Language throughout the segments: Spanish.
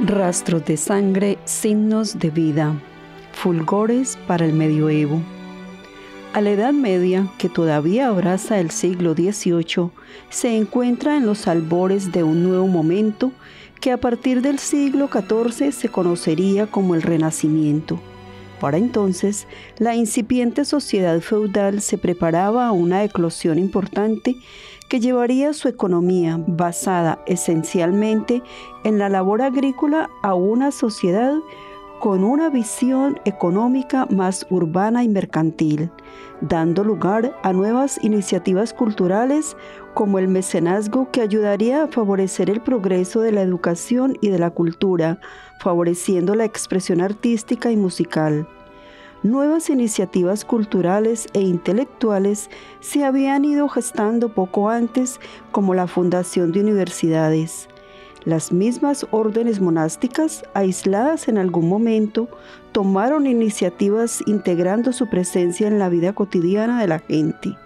Rastros de sangre, signos de vida, fulgores para el medioevo. A la Edad Media, que todavía abraza el siglo XVIII, se encuentra en los albores de un nuevo momento que a partir del siglo XIV se conocería como el Renacimiento. Para entonces, la incipiente sociedad feudal se preparaba a una eclosión importante que llevaría su economía, basada esencialmente en la labor agrícola, a una sociedad con una visión económica más urbana y mercantil, dando lugar a nuevas iniciativas culturales como el mecenazgo, que ayudaría a favorecer el progreso de la educación y de la cultura, favoreciendo la expresión artística y musical. Nuevas iniciativas culturales e intelectuales se habían ido gestando poco antes, como la fundación de universidades. Las mismas órdenes monásticas, aisladas en algún momento, tomaron iniciativas integrando su presencia en la vida cotidiana de la gente.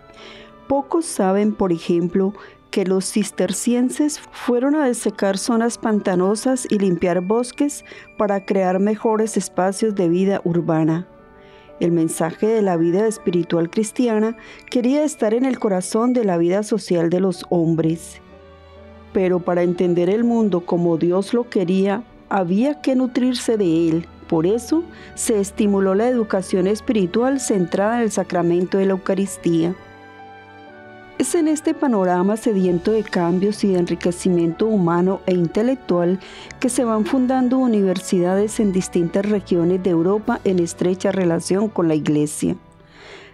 Pocos saben, por ejemplo, que los cistercienses fueron a desecar zonas pantanosas y limpiar bosques para crear mejores espacios de vida urbana. El mensaje de la vida espiritual cristiana quería estar en el corazón de la vida social de los hombres. Pero para entender el mundo como Dios lo quería, había que nutrirse de él. Por eso se estimuló la educación espiritual centrada en el sacramento de la Eucaristía. Es en este panorama sediento de cambios y de enriquecimiento humano e intelectual que se van fundando universidades en distintas regiones de Europa en estrecha relación con la Iglesia.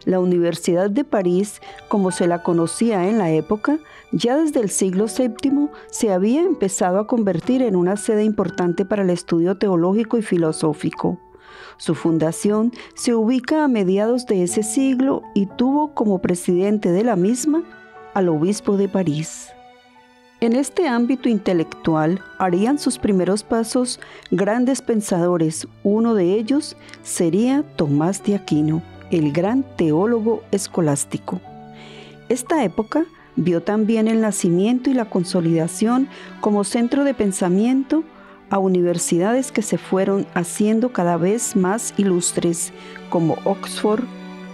La Universidad de París, como se la conocía en la época, ya desde el siglo VII se había empezado a convertir en una sede importante para el estudio teológico y filosófico. Su fundación se ubica a mediados de ese siglo y tuvo como presidente de la misma al obispo de París. En este ámbito intelectual harían sus primeros pasos grandes pensadores. Uno de ellos sería Tomás de Aquino, el gran teólogo escolástico. Esta época vio también el nacimiento y la consolidación como centro de pensamiento a universidades que se fueron haciendo cada vez más ilustres, como Oxford,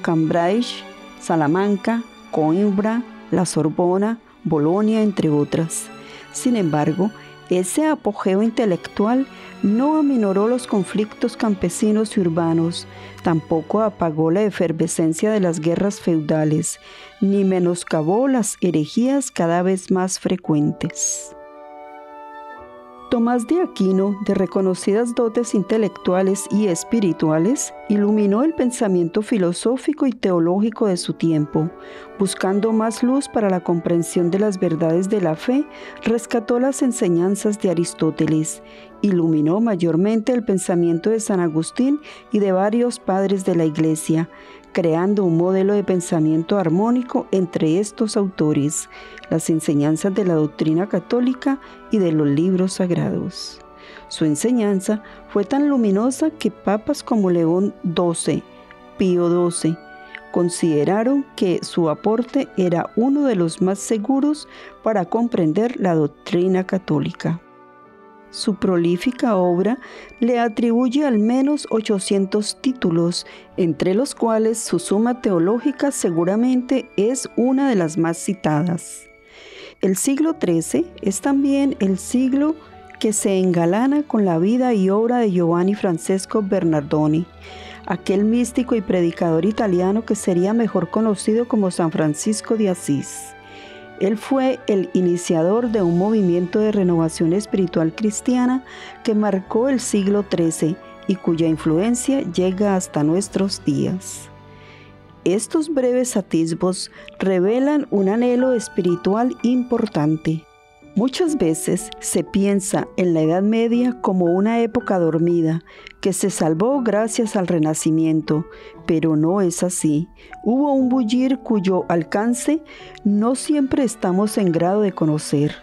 Cambridge, Salamanca, Coimbra, la Sorbona, Bolonia, entre otras. Sin embargo, ese apogeo intelectual no aminoró los conflictos campesinos y urbanos, tampoco apagó la efervescencia de las guerras feudales, ni menoscabó las herejías cada vez más frecuentes. Tomás de Aquino, de reconocidas dotes intelectuales y espirituales, iluminó el pensamiento filosófico y teológico de su tiempo. Buscando más luz para la comprensión de las verdades de la fe, rescató las enseñanzas de Aristóteles. Iluminó mayormente el pensamiento de San Agustín y de varios padres de la Iglesia, creando un modelo de pensamiento armónico entre estos autores, las enseñanzas de la doctrina católica y de los libros sagrados. Su enseñanza fue tan luminosa que papas como León XII, Pío XII, consideraron que su aporte era uno de los más seguros para comprender la doctrina católica. Su prolífica obra le atribuye al menos 800 títulos, entre los cuales su Suma Teológica seguramente es una de las más citadas. El siglo XIII es también el siglo que se engalana con la vida y obra de Giovanni Francesco Bernardoni, aquel místico y predicador italiano que sería mejor conocido como San Francisco de Asís. Él fue el iniciador de un movimiento de renovación espiritual cristiana que marcó el siglo XIII y cuya influencia llega hasta nuestros días. Estos breves atisbos revelan un anhelo espiritual importante. Muchas veces se piensa en la Edad Media como una época dormida, que se salvó gracias al Renacimiento, pero no es así. Hubo un bullir cuyo alcance no siempre estamos en grado de conocer.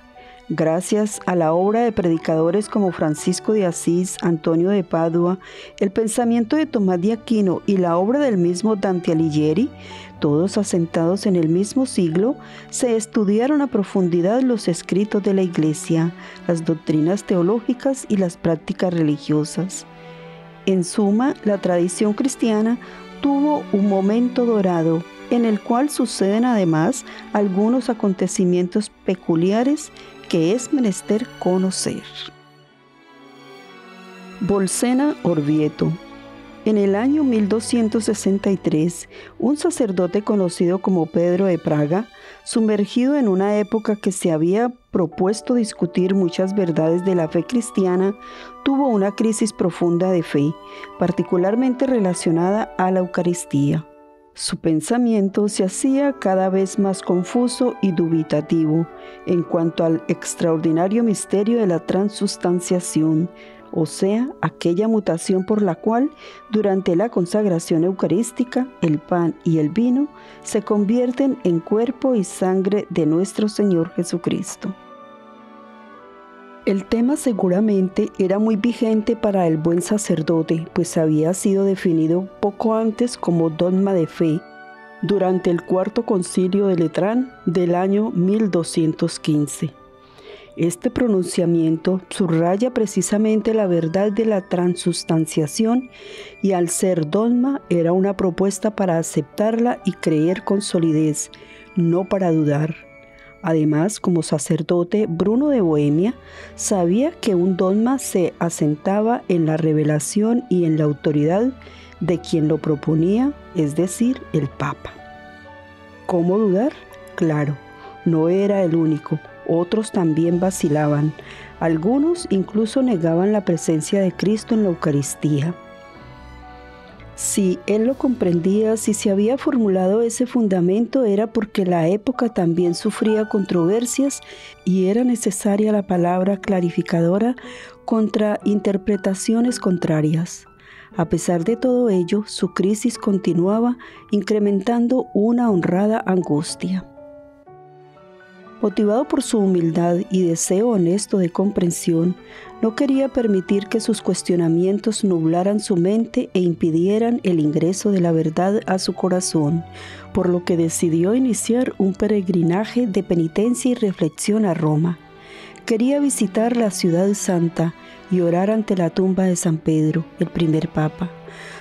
Gracias a la obra de predicadores como Francisco de Asís, Antonio de Padua, el pensamiento de Tomás de Aquino y la obra del mismo Dante Alighieri, todos asentados en el mismo siglo, se estudiaron a profundidad los escritos de la Iglesia, las doctrinas teológicas y las prácticas religiosas. En suma, la tradición cristiana tuvo un momento dorado, en el cual suceden además algunos acontecimientos peculiares que es menester conocer. Bolsena, Orvieto. En el año 1263, un sacerdote conocido como Pedro de Praga, sumergido en una época que se había propuesto discutir muchas verdades de la fe cristiana, tuvo una crisis profunda de fe, particularmente relacionada a la Eucaristía. Su pensamiento se hacía cada vez más confuso y dubitativo en cuanto al extraordinario misterio de la transustanciación, o sea, aquella mutación por la cual, durante la consagración eucarística, el pan y el vino se convierten en cuerpo y sangre de nuestro Señor Jesucristo. El tema seguramente era muy vigente para el buen sacerdote, pues había sido definido poco antes como dogma de fe, durante el Cuarto Concilio de Letrán del año 1215. Este pronunciamiento subraya precisamente la verdad de la transustanciación y al ser dogma era una propuesta para aceptarla y creer con solidez, no para dudar. Además, como sacerdote, Bruno de Bohemia sabía que un dogma se asentaba en la revelación y en la autoridad de quien lo proponía, es decir, el Papa. ¿Cómo dudar? Claro, no era el único. Otros también vacilaban. Algunos incluso negaban la presencia de Cristo en la Eucaristía. Si él lo comprendía, si se había formulado ese fundamento, era porque la época también sufría controversias y era necesaria la palabra clarificadora contra interpretaciones contrarias. A pesar de todo ello, su crisis continuaba, incrementando una honrada angustia. Motivado por su humildad y deseo honesto de comprensión, no quería permitir que sus cuestionamientos nublaran su mente e impidieran el ingreso de la verdad a su corazón, por lo que decidió iniciar un peregrinaje de penitencia y reflexión a Roma. Quería visitar la ciudad santa y orar ante la tumba de San Pedro, el primer papa,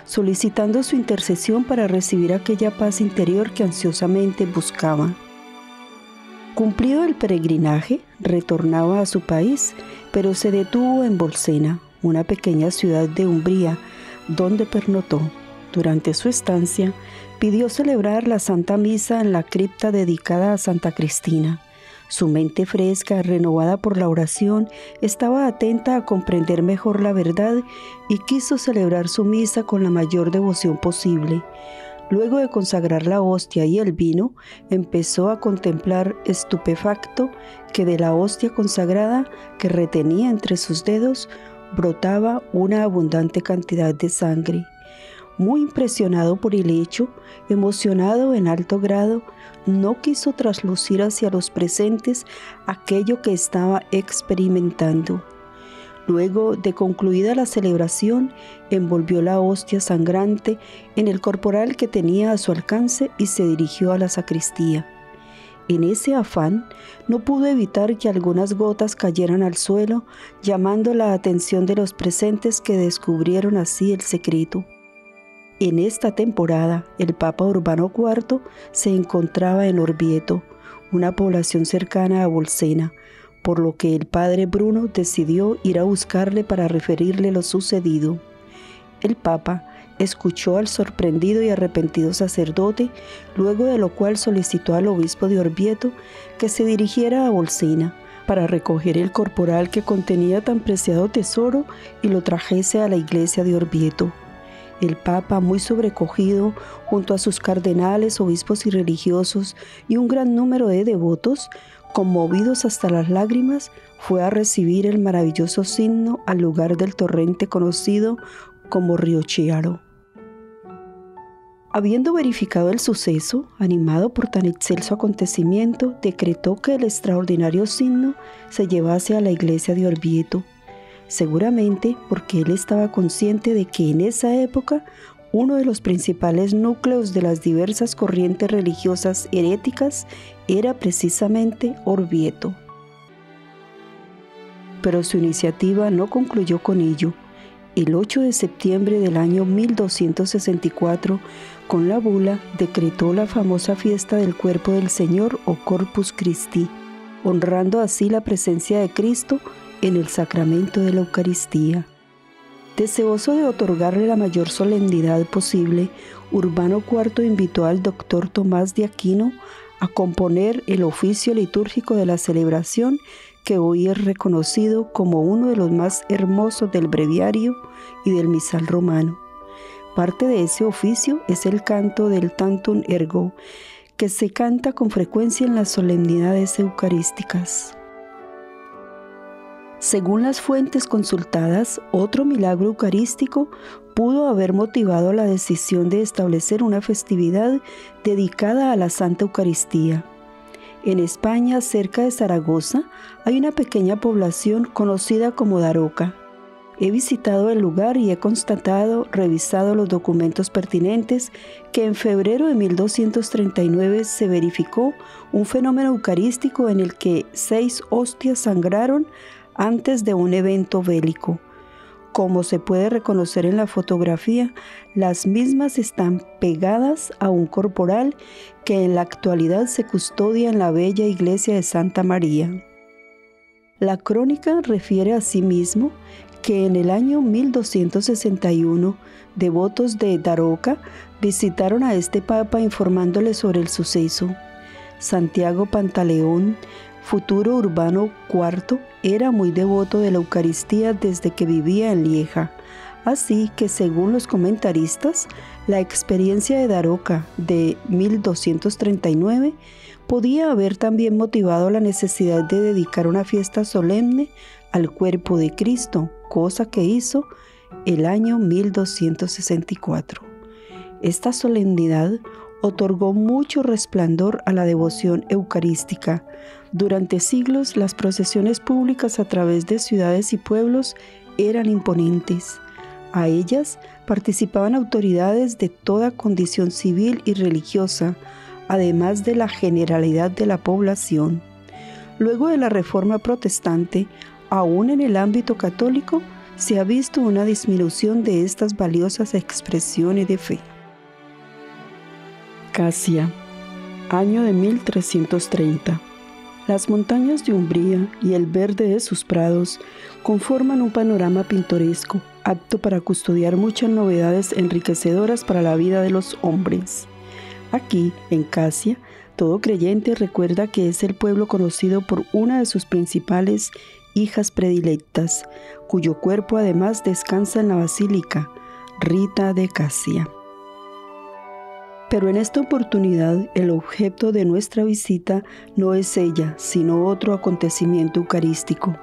solicitando su intercesión para recibir aquella paz interior que ansiosamente buscaba. Cumplido el peregrinaje, retornaba a su país, pero se detuvo en Bolsena, una pequeña ciudad de Umbría, donde pernoctó. Durante su estancia, pidió celebrar la Santa Misa en la cripta dedicada a Santa Cristina. Su mente fresca, renovada por la oración, estaba atenta a comprender mejor la verdad y quiso celebrar su misa con la mayor devoción posible. Luego de consagrar la hostia y el vino, empezó a contemplar estupefacto que de la hostia consagrada que retenía entre sus dedos brotaba una abundante cantidad de sangre. Muy impresionado por el hecho, emocionado en alto grado, no quiso traslucir hacia los presentes aquello que estaba experimentando. Luego de concluida la celebración, envolvió la hostia sangrante en el corporal que tenía a su alcance y se dirigió a la sacristía. En ese afán, no pudo evitar que algunas gotas cayeran al suelo, llamando la atención de los presentes que descubrieron así el secreto. En esta temporada, el Papa Urbano IV se encontraba en Orvieto, una población cercana a Bolsena, por lo que el padre Bruno decidió ir a buscarle para referirle lo sucedido. El Papa escuchó al sorprendido y arrepentido sacerdote, luego de lo cual solicitó al obispo de Orvieto que se dirigiera a Bolsena para recoger el corporal que contenía tan preciado tesoro y lo trajese a la iglesia de Orvieto. El Papa, muy sobrecogido, junto a sus cardenales, obispos y religiosos y un gran número de devotos, conmovidos hasta las lágrimas, fue a recibir el maravilloso signo al lugar del torrente conocido como Río Chiaro. Habiendo verificado el suceso, animado por tan excelso acontecimiento, decretó que el extraordinario signo se llevase a la iglesia de Orvieto, seguramente porque él estaba consciente de que en esa época uno de los principales núcleos de las diversas corrientes religiosas heréticas era precisamente Orvieto. Pero su iniciativa no concluyó con ello. El 8 de septiembre del año 1264, con la bula, decretó la famosa fiesta del Cuerpo del Señor o Corpus Christi, honrando así la presencia de Cristo en el sacramento de la Eucaristía. Deseoso de otorgarle la mayor solemnidad posible, Urbano IV invitó al doctor Tomás de Aquino a componer el oficio litúrgico de la celebración, que hoy es reconocido como uno de los más hermosos del breviario y del misal romano. Parte de ese oficio es el canto del Tantum Ergo, que se canta con frecuencia en las solemnidades eucarísticas. Según las fuentes consultadas, otro milagro eucarístico pudo haber motivado la decisión de establecer una festividad dedicada a la Santa Eucaristía. En España, cerca de Zaragoza, hay una pequeña población conocida como Daroca. He visitado el lugar y he revisado los documentos pertinentes, que en febrero de 1239 se verificó un fenómeno eucarístico en el que 6 hostias sangraron antes de un evento bélico. Como se puede reconocer en la fotografía, las mismas están pegadas a un corporal que en la actualidad se custodia en la bella iglesia de Santa María. La crónica refiere asimismo que en el año 1261, devotos de Daroca visitaron a este papa informándole sobre el suceso. Santiago Pantaleón, futuro Urbano IV, era muy devoto de la Eucaristía desde que vivía en Lieja, así que según los comentaristas, la experiencia de Daroca de 1239 podía haber también motivado la necesidad de dedicar una fiesta solemne al cuerpo de Cristo, cosa que hizo el año 1264. Esta solemnidad otorgó mucho resplandor a la devoción eucarística. Durante siglos, las procesiones públicas a través de ciudades y pueblos eran imponentes. A ellas participaban autoridades de toda condición civil y religiosa, además de la generalidad de la población. Luego de la Reforma Protestante, aún en el ámbito católico, se ha visto una disminución de estas valiosas expresiones de fe. Casia, año de 1330. Las montañas de Umbría y el verde de sus prados conforman un panorama pintoresco, apto para custodiar muchas novedades enriquecedoras para la vida de los hombres. Aquí, en Casia, todo creyente recuerda que es el pueblo conocido por una de sus principales hijas predilectas, cuyo cuerpo además descansa en la basílica, Rita de Casia. Pero en esta oportunidad el objeto de nuestra visita no es ella, sino otro acontecimiento eucarístico.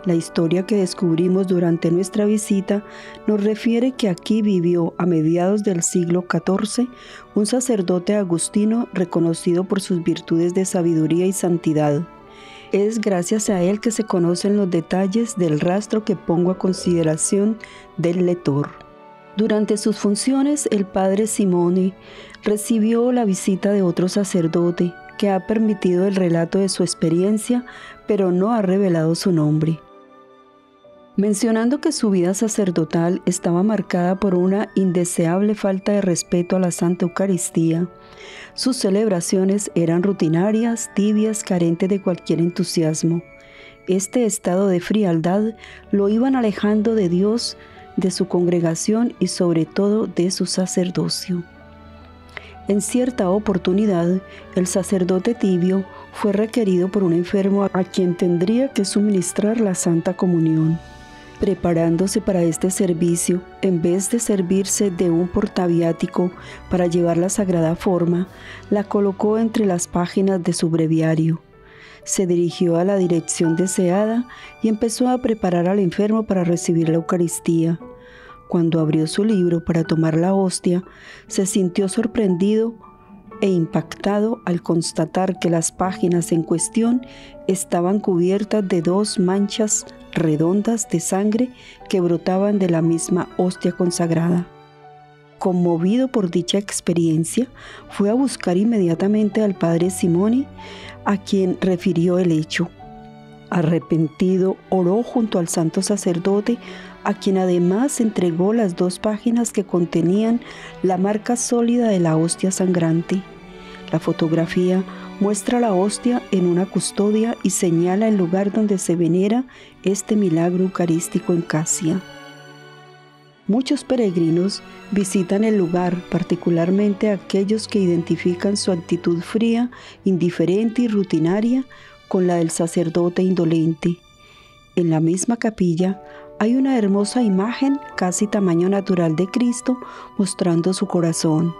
La historia que descubrimos durante nuestra visita nos refiere que aquí vivió a mediados del siglo XIV un sacerdote agustino reconocido por sus virtudes de sabiduría y santidad. Es gracias a él que se conocen los detalles del rastro que pongo a consideración del lector. Durante sus funciones, el padre Simone recibió la visita de otro sacerdote que ha permitido el relato de su experiencia, pero no ha revelado su nombre. Mencionando que su vida sacerdotal estaba marcada por una indeseable falta de respeto a la Santa Eucaristía, sus celebraciones eran rutinarias, tibias, carentes de cualquier entusiasmo. Este estado de frialdad lo iban alejando de Dios, de su congregación y sobre todo de su sacerdocio. En cierta oportunidad, el sacerdote tibio fue requerido por un enfermo a quien tendría que suministrar la Santa Comunión. Preparándose para este servicio, en vez de servirse de un portaviático para llevar la sagrada forma, la colocó entre las páginas de su breviario. Se dirigió a la dirección deseada y empezó a preparar al enfermo para recibir la Eucaristía. Cuando abrió su libro para tomar la hostia, se sintió sorprendido e impactado al constatar que las páginas en cuestión estaban cubiertas de 2 manchas redondas de sangre que brotaban de la misma hostia consagrada. Conmovido por dicha experiencia, fue a buscar inmediatamente al padre Simoni, a quien refirió el hecho. Arrepentido, oró junto al santo sacerdote, a quien además entregó las 2 páginas que contenían la marca sólida de la hostia sangrante. La fotografía muestra la hostia en una custodia y señala el lugar donde se venera este milagro eucarístico en Casia. Muchos peregrinos visitan el lugar, particularmente aquellos que identifican su actitud fría, indiferente y rutinaria con la del sacerdote indolente. En la misma capilla hay una hermosa imagen casi tamaño natural de Cristo mostrando su corazón,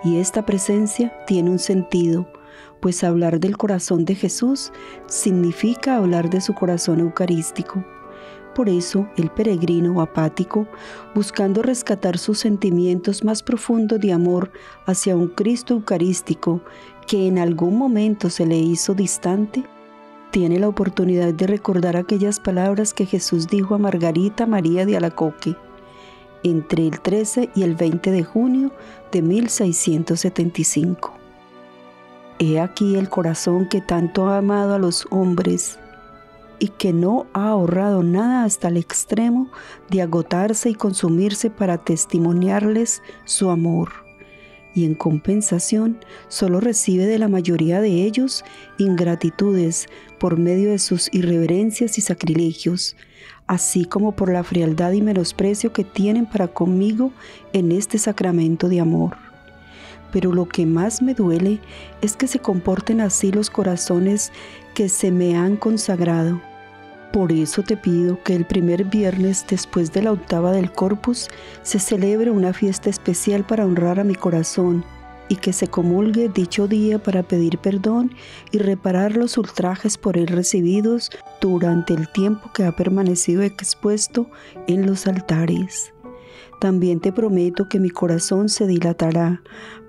y esta presencia tiene un sentido, pues hablar del corazón de Jesús significa hablar de su corazón eucarístico. Por eso, el peregrino apático, buscando rescatar sus sentimientos más profundos de amor hacia un Cristo eucarístico que en algún momento se le hizo distante, tiene la oportunidad de recordar aquellas palabras que Jesús dijo a Margarita María de Alacoque entre el 13 y el 20 de junio de 1675. He aquí el corazón que tanto ha amado a los hombres y que no ha ahorrado nada hasta el extremo de agotarse y consumirse para testimoniarles su amor. Y en compensación solo recibe de la mayoría de ellos ingratitudes por medio de sus irreverencias y sacrilegios, así como por la frialdad y menosprecio que tienen para conmigo en este sacramento de amor. Pero lo que más me duele es que se comporten así los corazones que se me han consagrado. Por eso te pido que el primer viernes después de la octava del Corpus se celebre una fiesta especial para honrar a mi corazón y que se comulgue dicho día para pedir perdón y reparar los ultrajes por él recibidos durante el tiempo que ha permanecido expuesto en los altares. También te prometo que mi corazón se dilatará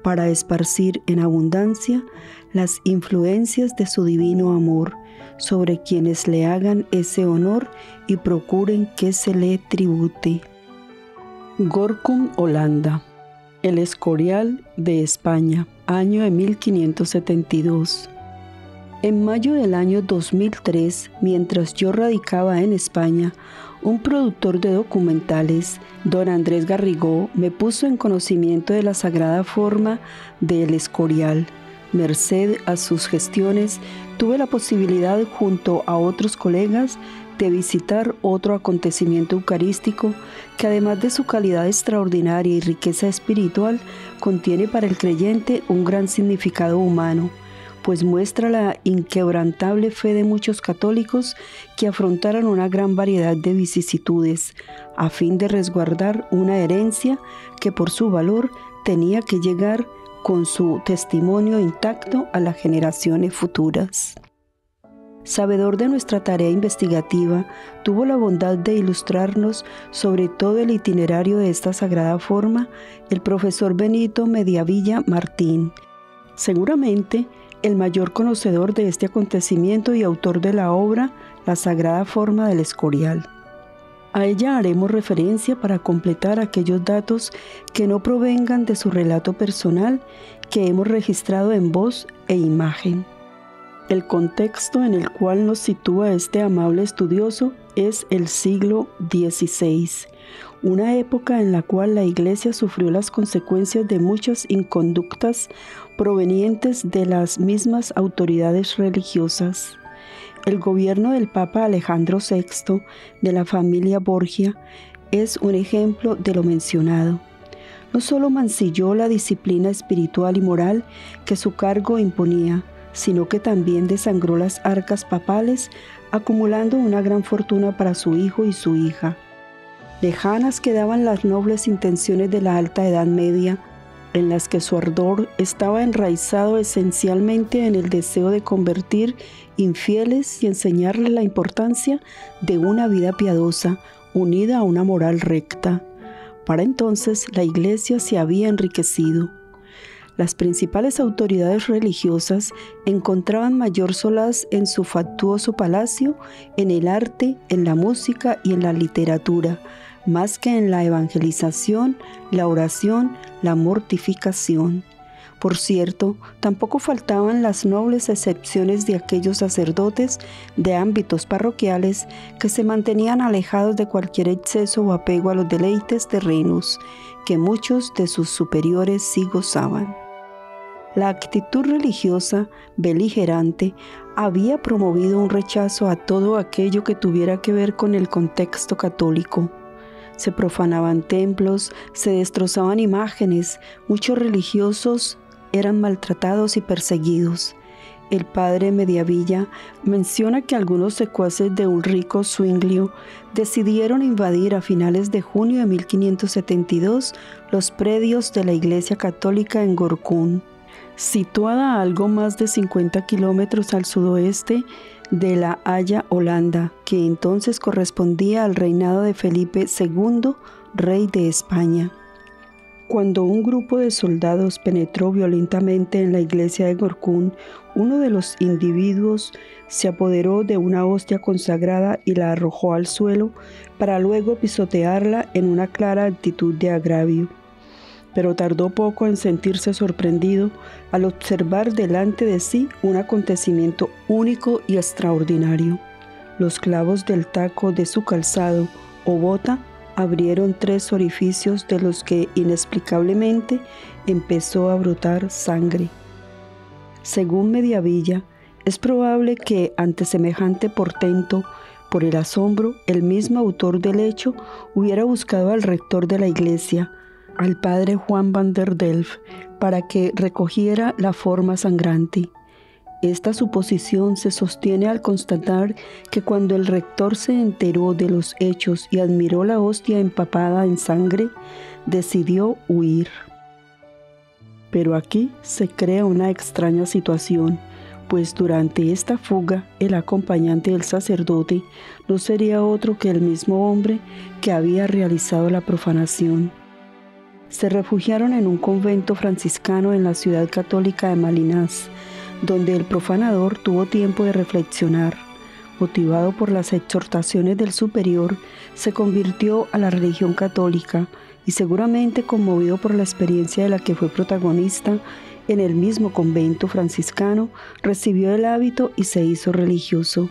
para esparcir en abundancia las influencias de su divino amor sobre quienes le hagan ese honor y procuren que se le tribute. Gorkum, Holanda. El Escorial de España, año de 1572. En mayo del año 2003, mientras yo radicaba en España, un productor de documentales, don Andrés Garrigó, me puso en conocimiento de la sagrada forma del Escorial. Merced a sus gestiones, tuve la posibilidad, junto a otros colegas, de visitar otro acontecimiento eucarístico que, además de su calidad extraordinaria y riqueza espiritual, contiene para el creyente un gran significado humano, pues muestra la inquebrantable fe de muchos católicos que afrontaron una gran variedad de vicisitudes, a fin de resguardar una herencia que por su valor tenía que llegar con su testimonio intacto a las generaciones futuras. Sabedor de nuestra tarea investigativa, tuvo la bondad de ilustrarnos sobre todo el itinerario de esta sagrada forma el profesor Benito Mediavilla Martín, seguramente el mayor conocedor de este acontecimiento y autor de la obra La Sagrada Forma del Escorial. A ella haremos referencia para completar aquellos datos que no provengan de su relato personal que hemos registrado en voz e imagen. El contexto en el cual nos sitúa este amable estudioso es el siglo XVI, una época en la cual la Iglesia sufrió las consecuencias de muchas inconductas provenientes de las mismas autoridades religiosas. El gobierno del Papa Alejandro VI de la familia Borgia es un ejemplo de lo mencionado. No solo mancilló la disciplina espiritual y moral que su cargo imponía, sino que también desangró las arcas papales, acumulando una gran fortuna para su hijo y su hija. Lejanas quedaban las nobles intenciones de la Alta Edad Media, en las que su ardor estaba enraizado esencialmente en el deseo de convertir infieles y enseñarles la importancia de una vida piadosa unida a una moral recta. Para entonces la Iglesia se había enriquecido. Las principales autoridades religiosas encontraban mayor solaz en su fastuoso palacio, en el arte, en la música y en la literatura, más que en la evangelización, la oración, la mortificación. Por cierto, tampoco faltaban las nobles excepciones de aquellos sacerdotes de ámbitos parroquiales que se mantenían alejados de cualquier exceso o apego a los deleites terrenos, que muchos de sus superiores sí gozaban. La actitud religiosa beligerante había promovido un rechazo a todo aquello que tuviera que ver con el contexto católico. Se profanaban templos, se destrozaban imágenes, muchos religiosos eran maltratados y perseguidos. El padre Mediavilla menciona que algunos secuaces de Ulrico Zwinglio decidieron invadir a finales de junio de 1572 los predios de la Iglesia Católica en Gorkum, situada a algo más de 50 kilómetros al sudoeste de La Haya, Holanda, que entonces correspondía al reinado de Felipe II, rey de España. Cuando un grupo de soldados penetró violentamente en la iglesia de Gorkum, uno de los individuos se apoderó de una hostia consagrada y la arrojó al suelo para luego pisotearla en una clara actitud de agravio. Pero tardó poco en sentirse sorprendido al observar delante de sí un acontecimiento único y extraordinario. Los clavos del taco de su calzado o bota abrieron 3 orificios de los que inexplicablemente empezó a brotar sangre. Según Mediavilla, es probable que ante semejante portento, por el asombro, el mismo autor del hecho hubiera buscado al rector de la iglesia, al padre Juan van der Delf, para que recogiera la forma sangrante. Esta suposición se sostiene al constatar que cuando el rector se enteró de los hechos y admiró la hostia empapada en sangre, decidió huir. Pero aquí se crea una extraña situación, pues durante esta fuga el acompañante del sacerdote no sería otro que el mismo hombre que había realizado la profanación. Se refugiaron en un convento franciscano en la ciudad católica de Malinas, donde el profanador tuvo tiempo de reflexionar. Motivado por las exhortaciones del superior, se convirtió a la religión católica y seguramente conmovido por la experiencia de la que fue protagonista en el mismo convento franciscano, recibió el hábito y se hizo religioso.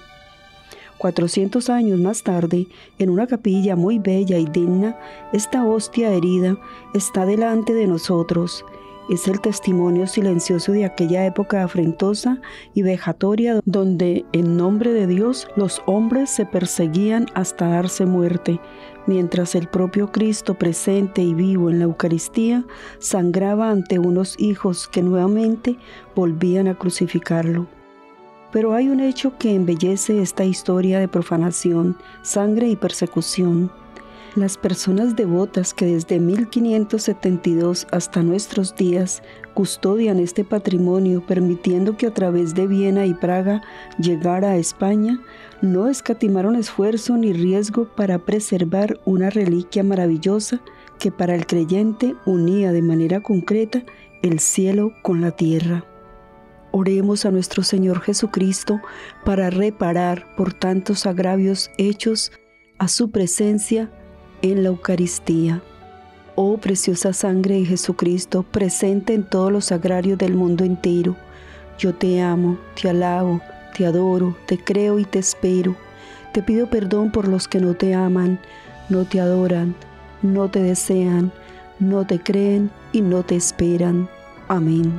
400 años más tarde, en una capilla muy bella y digna, esta hostia herida está delante de nosotros. Es el testimonio silencioso de aquella época afrentosa y vejatoria donde, en nombre de Dios, los hombres se perseguían hasta darse muerte, mientras el propio Cristo presente y vivo en la Eucaristía sangraba ante unos hijos que nuevamente volvían a crucificarlo. Pero hay un hecho que embellece esta historia de profanación, sangre y persecución. Las personas devotas que desde 1572 hasta nuestros días custodian este patrimonio, permitiendo que a través de Viena y Praga llegara a España, no escatimaron esfuerzo ni riesgo para preservar una reliquia maravillosa que para el creyente unía de manera concreta el cielo con la tierra. Oremos a nuestro Señor Jesucristo para reparar por tantos agravios hechos a su presencia en la Eucaristía. Oh preciosa sangre de Jesucristo, presente en todos los sagrarios del mundo entero, yo te amo, te alabo, te adoro, te creo y te espero. Te pido perdón por los que no te aman, no te adoran, no te desean, no te creen y no te esperan. Amén.